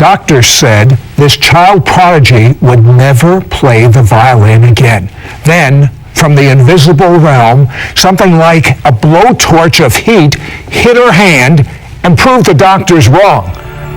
Doctors said this child prodigy would never play the violin again. Then, from the invisible realm, something like a blowtorch of heat hit her hand and proved the doctors wrong.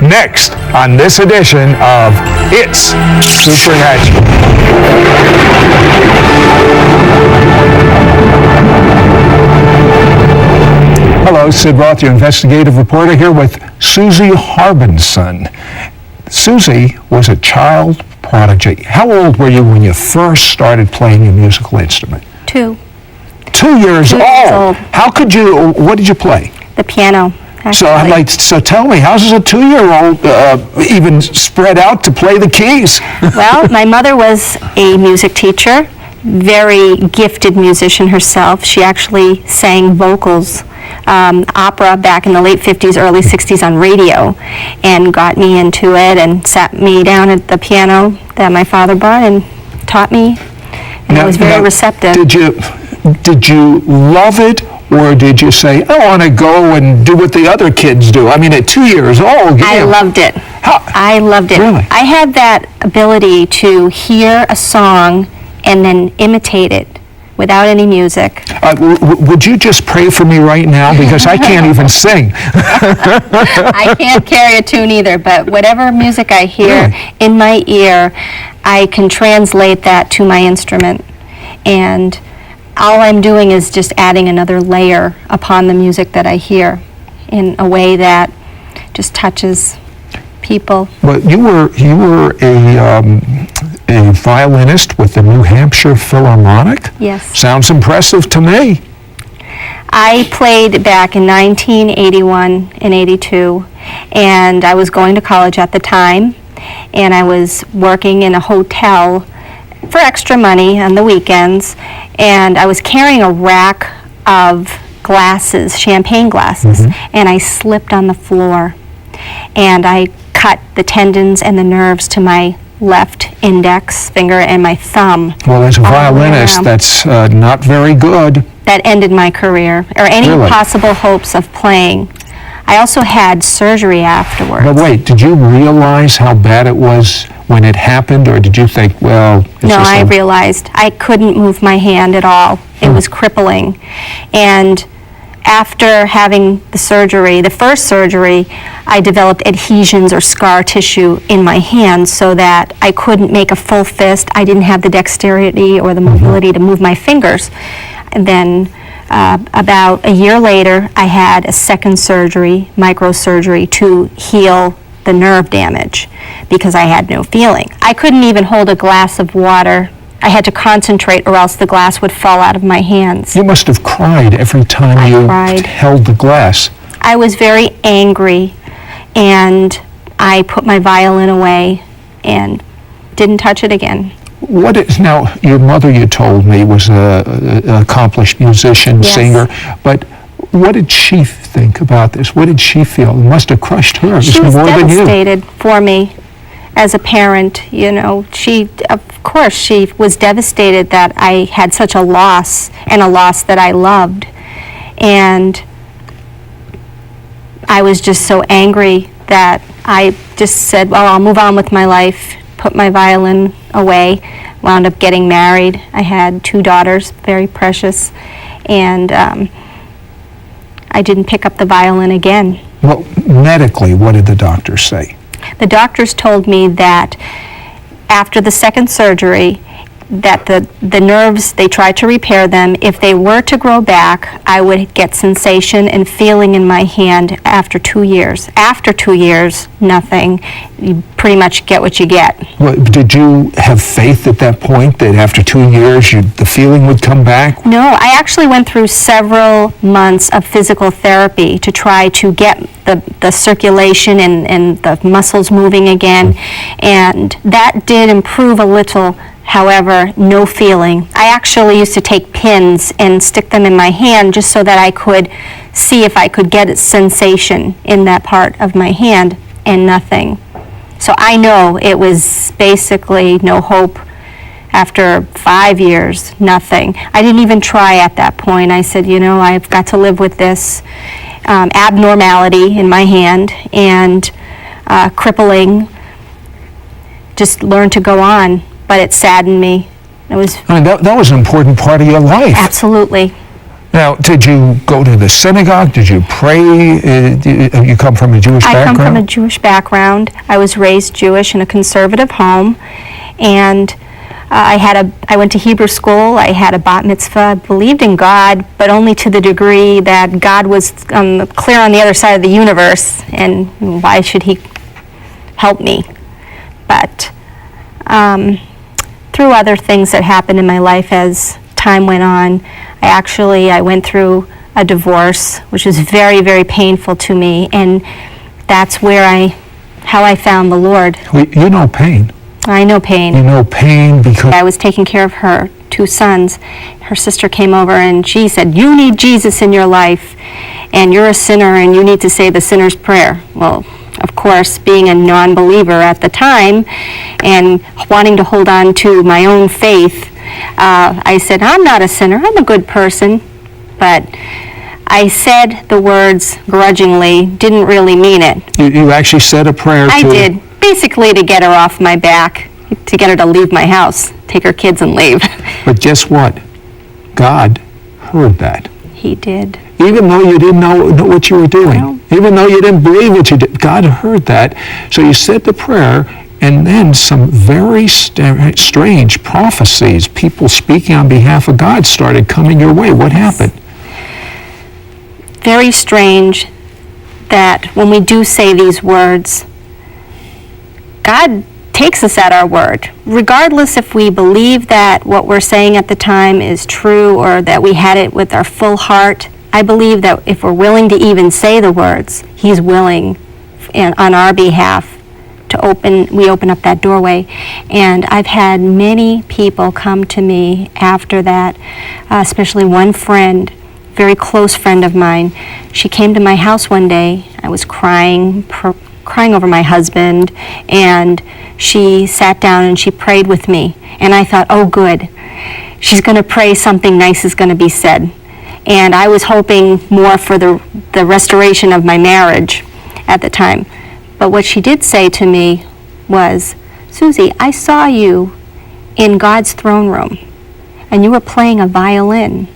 Next, on this edition of It's Supernatural. Hello, Sid Roth, your investigative reporter, here with Susie Harbinson. Susie was a child prodigy. How old were you when you first started playing a musical instrument? 2. 2 years old. How could you, what did you play? The piano. So tell me, how does a 2-year-old even spread out to play the keys? Well, my mother was a music teacher, very gifted musician herself. She actually sang vocals, opera back in the late 50s, early 60s on radio, and got me into it and sat me down at the piano that my father bought and taught me. And I was very receptive. Did you love it? Or did you say, I want to go and do what the other kids do? I mean, at 2 years old. I loved it. I loved it. Really? I had that ability to hear a song and then imitate it without any music. Would you just pray for me right now? Because I can't even sing. I can't carry a tune either, but whatever music I hear in my ear, I can translate that to my instrument. And all I'm doing is just adding another layer upon the music that I hear in a way that just touches people. Well, you were a violinist with the New Hampshire Philharmonic? Yes. Sounds impressive to me. I played back in 1981 and 82, and I was going to college at the time, and I was working in a hotel for extra money on the weekends, and I was carrying a rack of glasses, champagne glasses, and I slipped on the floor, and I cut the tendons and the nerves to my left index finger and my thumb. Well, as a violinist, that's not very good. That ended my career, or any possible hopes of playing. I also had surgery afterwards. But wait, did you realize how bad it was when it happened, or did you think, well... No, I realized I couldn't move my hand at all. It was crippling. And after having the surgery, the first surgery, I developed adhesions or scar tissue in my hand so that I couldn't make a full fist. I didn't have the dexterity or the mobility to move my fingers. And then about a year later, I had a second surgery, microsurgery, to heal the nerve damage because I had no feeling. I couldn't even hold a glass of water. I had to concentrate or else the glass would fall out of my hands. You must have cried every time you held the glass. I was very angry, and I put my violin away and didn't touch it again. Now, your mother, you told me, was an accomplished musician, singer, but what did she think about this? What did she feel? It must have crushed her. She was more devastated for me as a parent. You know, of course, she was devastated that I had such a loss, and a loss that I loved. And I was just so angry that I just said, well, I'll move on with my life, put my violin away, wound up getting married. I had 2 daughters, very precious, and I didn't pick up the violin again. Well, medically, what did the doctors say? The doctors told me that after the second surgery, that the nerves, they tried to repair them. If they were to grow back, I would get sensation and feeling in my hand after 2 years. After 2 years, nothing. You pretty much get what you get. Well, did you have faith at that point that after 2 years the feeling would come back? No, I actually went through several months of physical therapy to try to get the circulation and the muscles moving again, and that did improve a little. However, no feeling. I actually used to take pins and stick them in my hand just so that I could see if I could get a sensation in that part of my hand, and nothing. So I know it was basically no hope. After 5 years, nothing. I didn't even try at that point. I said, you know, I've got to live with this abnormality in my hand and crippling just learned to go on, but it saddened me. It was I mean, that was an important part of your life. absolutely. Now, did you go to the synagogue? Did you pray? You come from a Jewish background? I come from a Jewish background. I was raised Jewish in a conservative home, and I went to Hebrew school. I had a bat mitzvah. I believed in God, but only to the degree that God was clear on the other side of the universe, and why should He help me? But through other things that happened in my life as time went on, I went through a divorce, which was very, very painful to me, and that's how I found the Lord. You know pain. I know pain. You know pain because I was taking care of her 2 sons. Her sister came over and she said, "You need Jesus in your life, and you're a sinner, and you need to say the sinner's prayer." Well, of course, being a non-believer at the time and wanting to hold on to my own faith, I said, "I'm not a sinner, I'm a good person." But I said the words grudgingly, didn't really mean it. you actually said a prayer I did, basically to get her off my back, to get her to leave my house, take her kids and leave. But guess what? God heard that. He did. Even though you didn't know what you were doing, No. even though you didn't believe what you did, God heard that. So you said the prayer, and then some very strange prophecies, people speaking on behalf of God, started coming your way. What happened? Very strange that when we do say these words, God takes us at our word. Regardless if we believe that what we're saying at the time is true or that we had it with our full heart, I believe that if we're willing to even say the words, He's willing on our behalf we open up that doorway. And I've had many people come to me after that, especially one friend, very close friend of mine. She came to my house one day. I was crying over my husband, and she sat down and she prayed with me. And I thought, oh good, she's going to pray, something nice is going to be said. And I was hoping more for the restoration of my marriage at the time. But what she did say to me was, "Susie, I saw you in God's throne room, and you were playing a violin."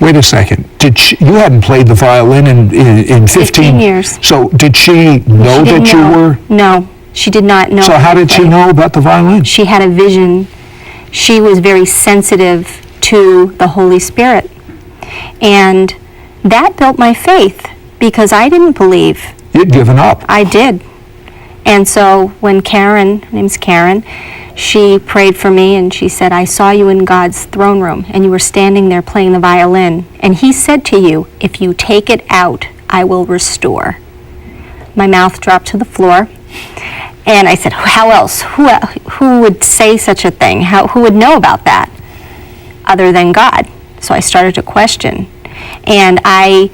Wait a second. You hadn't played the violin in 15 years. So did she know that you were? No, she did not know. So how did she know about the violin? She had a vision. She was very sensitive to the Holy Spirit. And that built my faith, because I didn't believe. You'd given up. I did. And so when Karen, her name's Karen, she prayed for me and she said, "I saw you in God's throne room and you were standing there playing the violin. And He said to you, if you take it out, I will restore." My mouth dropped to the floor. And I said, how else? Who would say such a thing? Who would know about that other than God? So I started to question. And I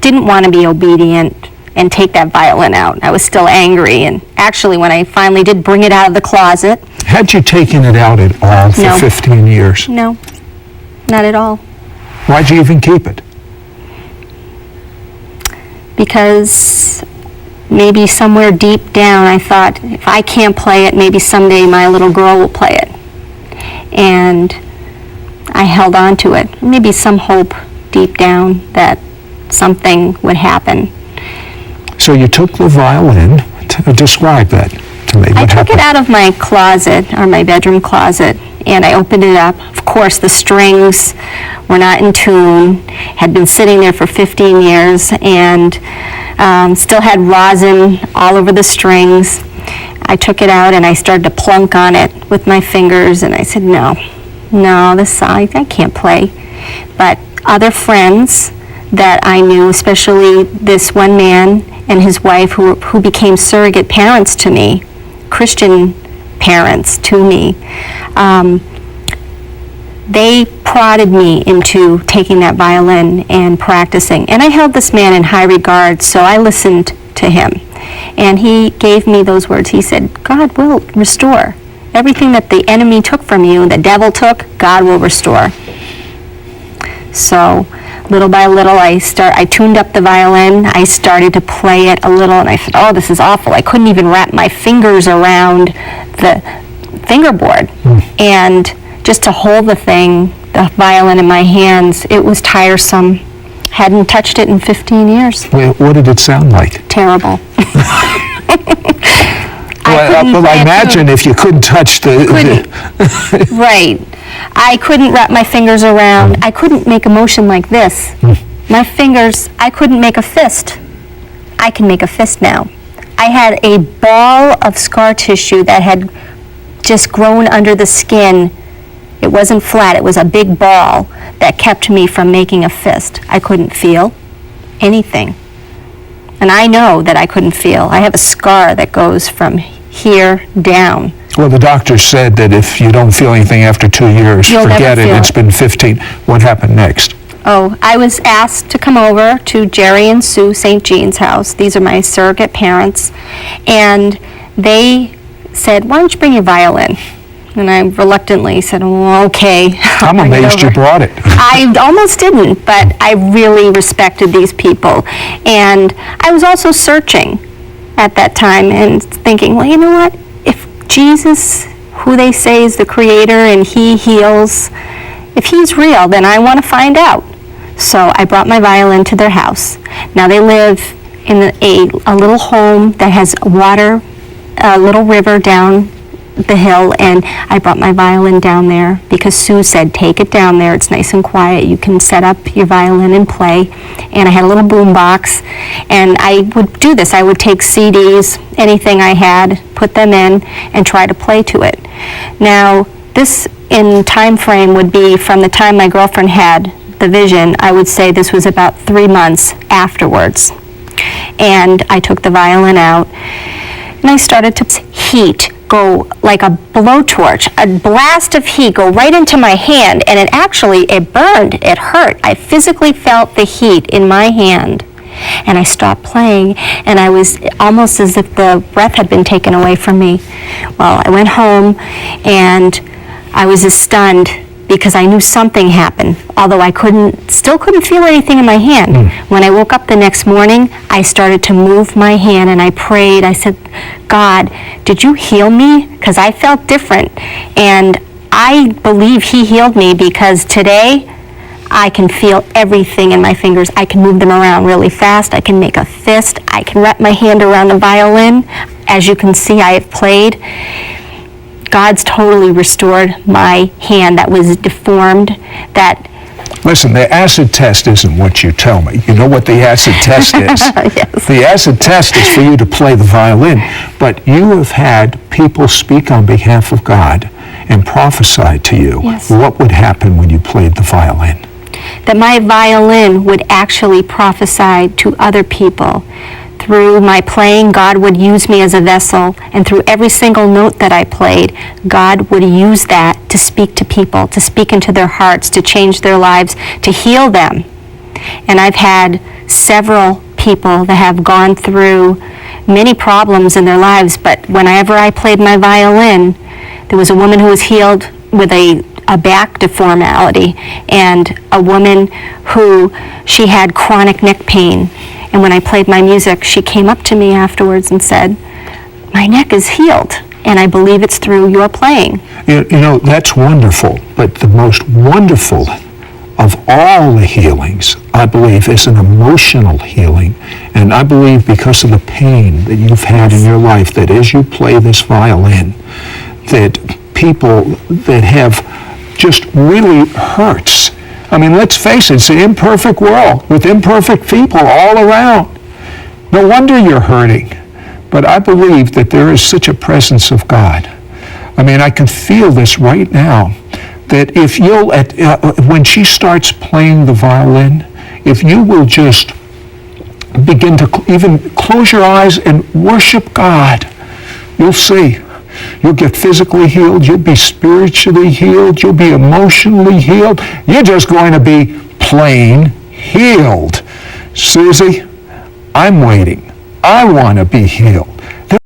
didn't want to be obedient and take that violin out. I was still angry. And actually, when I finally did bring it out of the closet... Had you taken it out at all for 15 years? No, not at all. Why'd you even keep it? Because maybe somewhere deep down I thought, if I can't play it, maybe someday my little girl will play it. And I held on to it. Maybe some hope deep down that something would happen. So you took the violin. Describe that to me. I took it out of my closet, or my bedroom closet, and I opened it up. Of course, the strings were not in tune, had been sitting there for 15 years, and still had rosin all over the strings. I took it out and I started to plunk on it with my fingers, and I said, no, I can't play. But other friends that I knew, especially this one man and his wife who became surrogate parents to me, Christian parents to me, they prodded me into taking that violin and practicing. And I held this man in high regard, so I listened to him. And he gave me those words. He said, God will restore. Everything that the enemy took from you, the devil took, God will restore. So little by little, I tuned up the violin. I started to play it a little, and I said, oh, this is awful. I couldn't even wrap my fingers around the fingerboard. And just to hold the violin in my hands, it was tiresome. Hadn't touched it in 15 years. What did it sound like? Terrible. I imagine if you couldn't touch Right. I couldn't wrap my fingers around. I couldn't make a motion like this. My fingers, I couldn't make a fist. I can make a fist now. I had a ball of scar tissue that had just grown under the skin. It wasn't flat, it was a big ball that kept me from making a fist. I couldn't feel anything. And I know that I couldn't feel. I have a scar that goes from here down. Well, the doctor said that if you don't feel anything after 2 years, forget it. It's been 15. What happened next? Oh, I was asked to come over to Jerry and Sue St. Jean's house. These are my surrogate parents. And they said, why don't you bring your violin? And I reluctantly said, well, okay. I'm amazed you brought it. I almost didn't, but I really respected these people. And I was also searching at that time and thinking, well, you know what? If Jesus, who they say is the creator and he heals, if he's real, then I want to find out. So I brought my violin to their house. Now they live in a little home that has water, a little river down the hill, and I brought my violin down there because Sue said, take it down there, it's nice and quiet, you can set up your violin and play. And I had a little boom box, and I would do this. I would take CDs, anything I had, put them in, and try to play to it. Now, this in time frame would be from the time my girlfriend had the vision. I would say this was about 3 months afterwards. And I took the violin out, and I started to heat go like a blowtorch, a blast of heat go right into my hand, and it burned, it hurt. I physically felt the heat in my hand, and I stopped playing, and I was almost as if the breath had been taken away from me. Well, I went home, and I was as stunned because I knew something happened, although I still couldn't feel anything in my hand. When I woke up the next morning, I started to move my hand, and I prayed. I said, God, did you heal me? Because I felt different, and I believe he healed me because today I can feel everything in my fingers. I can move them around really fast. I can make a fist. I can wrap my hand around the violin. As you can see, I have played. God's totally restored my hand that was deformed. Listen, the acid test isn't what you tell me. You know what the acid test is? Yes. The acid test is for you to play the violin. But you have had people speak on behalf of God and prophesy to you. Yes. What would happen when you played the violin? That my violin would actually prophesy to other people. Through my playing, God would use me as a vessel, and through every single note that I played, God would use that to speak to people, to speak into their hearts, to change their lives, to heal them. And I've had several people that have gone through many problems in their lives, but whenever I played my violin, there was a woman who was healed with a back deformity, and a woman who she had chronic neck pain. And when I played my music, she came up to me afterwards and said, my neck is healed, and I believe it's through your playing. You know, that's wonderful, but the most wonderful of all the healings, I believe, is an emotional healing. And I believe because of the pain that you've had in your life, that as you play this violin, that people that have just really hurts. I mean, let's face it, it's an imperfect world with imperfect people all around. No wonder you're hurting. But I believe that there is such a presence of God. I mean, I can feel this right now, that if you'll, when she starts playing the violin, if you will just begin to even close your eyes and worship God, you'll see. You'll get physically healed. You'll be spiritually healed. You'll be emotionally healed. You're just going to be plain healed. Susie, I'm waiting. I want to be healed.